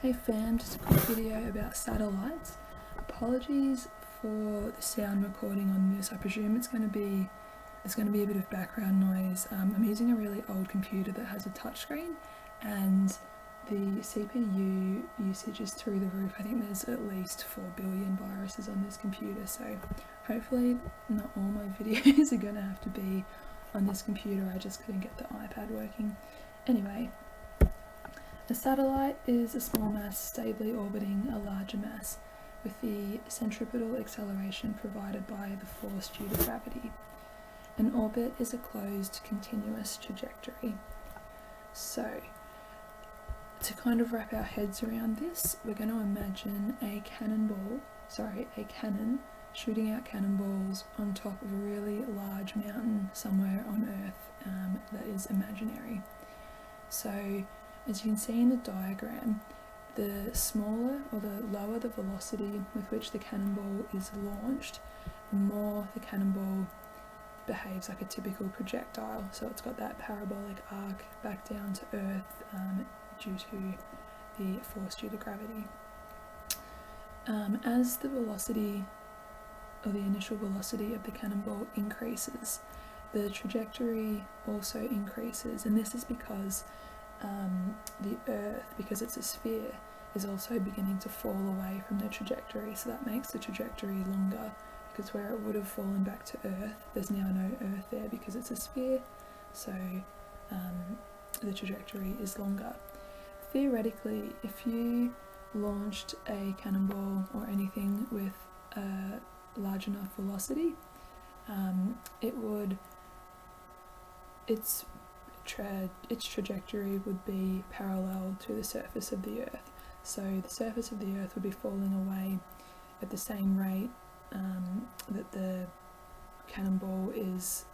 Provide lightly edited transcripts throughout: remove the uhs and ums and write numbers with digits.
Hey fam, just a quick video about satellites. Apologies for the sound recording on this. I presume there's going to be a bit of background noise. I'm using a really old computer that has a touchscreen, and the CPU usage is through the roof. I think there's at least 4 billion viruses on this computer, so hopefully not all my videos are going to have to be on this computer. I just couldn't get the iPad working. Anyway, a satellite is a small mass stably orbiting a larger mass with the centripetal acceleration provided by the force due to gravity. An orbit is a closed continuous trajectory. So, to kind of wrap our heads around this, we're going to imagine a cannon shooting out cannonballs on top of a really large mountain somewhere on Earth that is imaginary. So, as you can see in the diagram, the smaller or the lower the velocity with which the cannonball is launched, the more the cannonball behaves like a typical projectile. So it's got that parabolic arc back down to Earth due to the force due to gravity. As the velocity or the initial velocity of the cannonball increases, the trajectory also increases, and this is because the Earth, because it's a sphere, is also beginning to fall away from the trajectory, so that makes the trajectory longer, because where it would have fallen back to Earth, there's now no Earth there because it's a sphere, so the trajectory is longer. Theoretically, if you launched a cannonball or anything with a large enough velocity, its trajectory would be parallel to the surface of the Earth. So the surface of the Earth would be falling away at the same rate that the cannonball is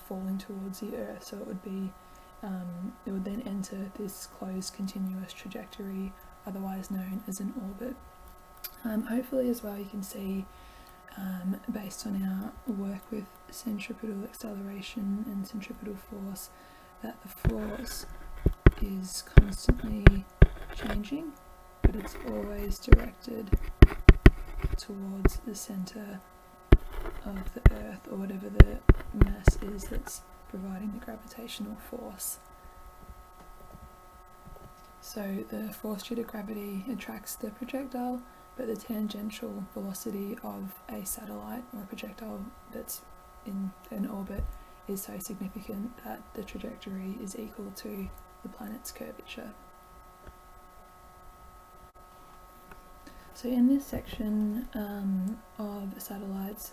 falling towards the Earth. So it would then enter this closed continuous trajectory, otherwise known as an orbit. Hopefully as well you can see, based on our work with centripetal acceleration and centripetal force, that the force is constantly changing, but it's always directed towards the center of the Earth, or whatever the mass is that's providing the gravitational force. So the force due to gravity attracts the projectile, but the tangential velocity of a satellite or a projectile that's in an orbit is so significant that the trajectory is equal to the planet's curvature. So in this section of satellites,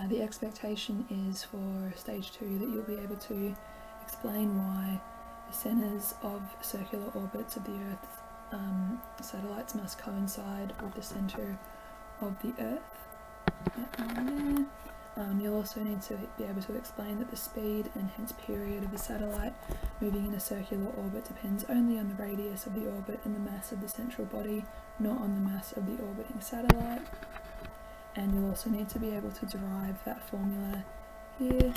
the expectation is for stage 2 that you'll be able to explain why the centers of circular orbits of the Earth's satellites must coincide with the center of the Earth. You'll also need to be able to explain that the speed and hence period of a satellite moving in a circular orbit depends only on the radius of the orbit and the mass of the central body, not on the mass of the orbiting satellite. And you'll also need to be able to derive that formula here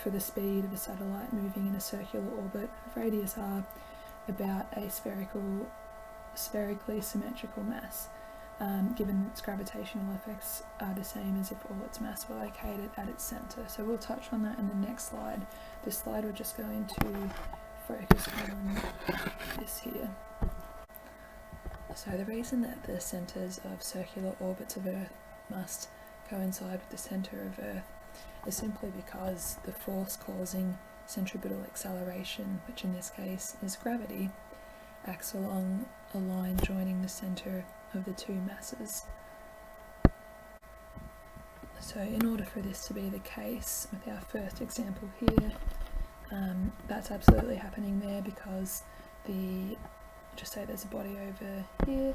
for the speed of a satellite moving in a circular orbit of radius r about a spherically symmetrical mass, given its gravitational effects are the same as if all its mass were located at its center. So we'll touch on that in the next slide. This slide we're just going to focus on this here. So the reason that the centers of circular orbits of Earth must coincide with the center of Earth is simply because the force causing centripetal acceleration, which in this case is gravity, acts along a line joining the center of the two masses. So in order for this to be the case with our first example here, that's absolutely happening there because just say there's a body over here,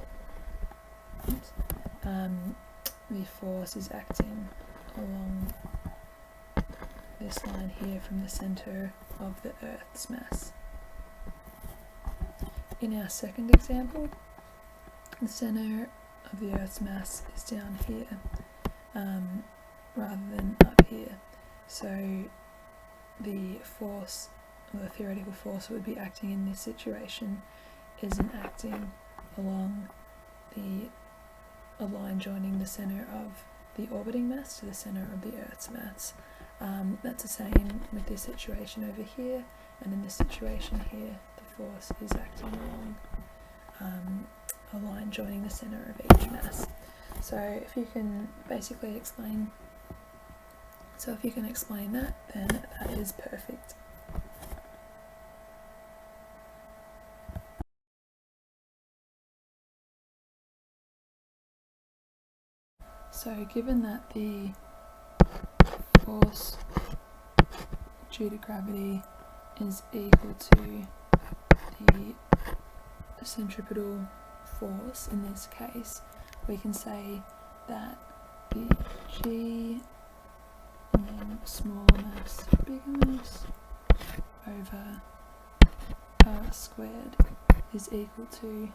the force is acting along this line here from the center of the Earth's mass. In our second example, the center of the Earth's mass is down here rather than up here. So the force, or the theoretical force that would be acting in this situation, isn't acting along a line joining the centre of the orbiting mass to the centre of the Earth's mass. That's the same with this situation over here, and in this situation here, the force is acting along a line joining the centre of each mass. So if you can basically explain, that, then that is perfect. So given that the force due to gravity is equal to the centripetal force in this case, we can say that the G and then smaller mass, bigger mass over R squared is equal to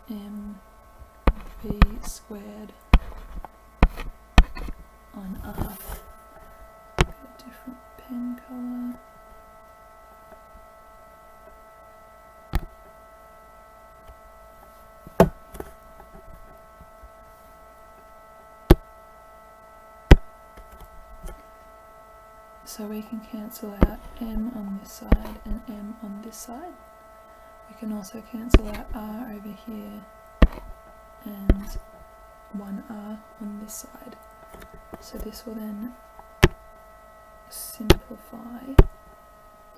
mv squared on R. Get a different pen colour. So we can cancel out m on this side and m on this side. We can also cancel out r over here and 1r on this side. So this will then simplify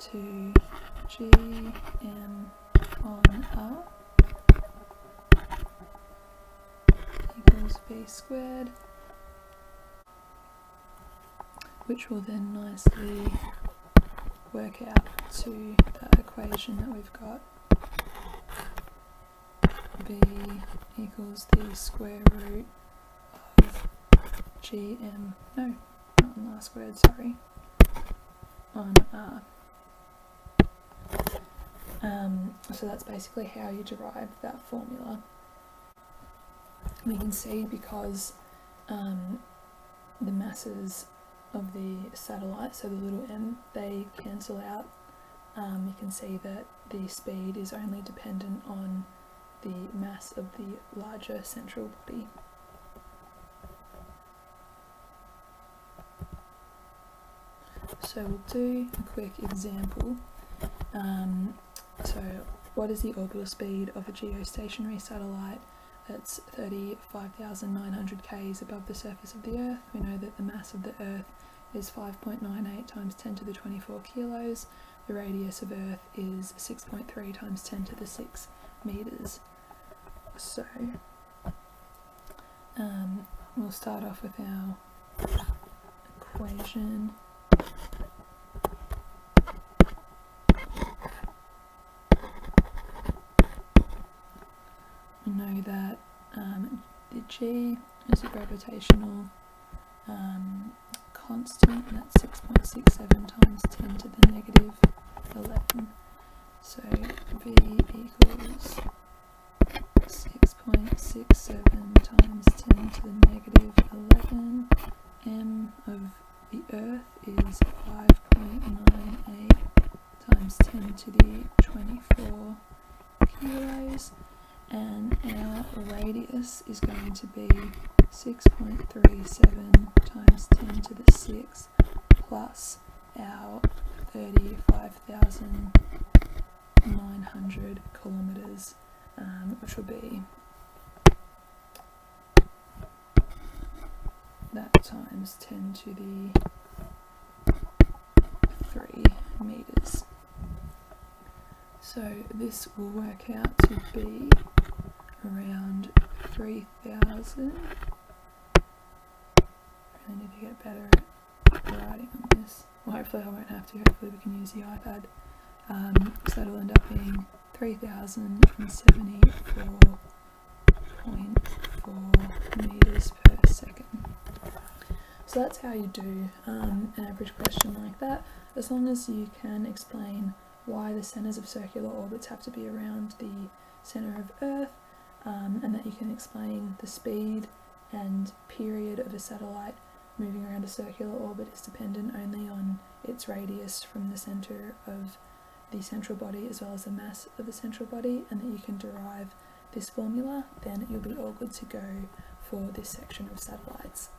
to gm on r equals v squared, which will then nicely work out to that equation that we've got, v equals the square root of gm, no, not on r squared, sorry, on r. So that's basically how you derive that formula. We can see because the masses of the satellite, so the little m, they cancel out. You can see that the speed is only dependent on the mass of the larger central body. So we'll do a quick example. So what is the orbital speed of a geostationary satellite that's 35,900 k's above the surface of the Earth? We know that the mass of the Earth is 5.98 times 10 to the 24 kilos. The radius of Earth is 6.3 times 10 to the 6 meters. So we'll start off with our equation. We know that the G is a gravitational constant, and that's 6.67 times 10 to the negative 11. So V equals 6.67 times 10 to the negative 11. M of the Earth is 5.98 times 10 to the 24 kilos. And our radius is going to be 6.37 times 10 to the 6 plus our 35,900 kilometers, which will be that times 10 to the 3 meters. So this will work out to be around 3,000. I need to get better at writing on this. Well, hopefully I won't have to. Hopefully we can use the iPad. So that'll end up being 3,074.4 meters per second. So that's how you do an average question like that, as long as you can explain why the centers of circular orbits have to be around the center of Earth, and that you can explain the speed and period of a satellite moving around a circular orbit is dependent only on its radius from the center of the central body as well as the mass of the central body, and that you can derive this formula, then you'll be all good to go for this section of satellites.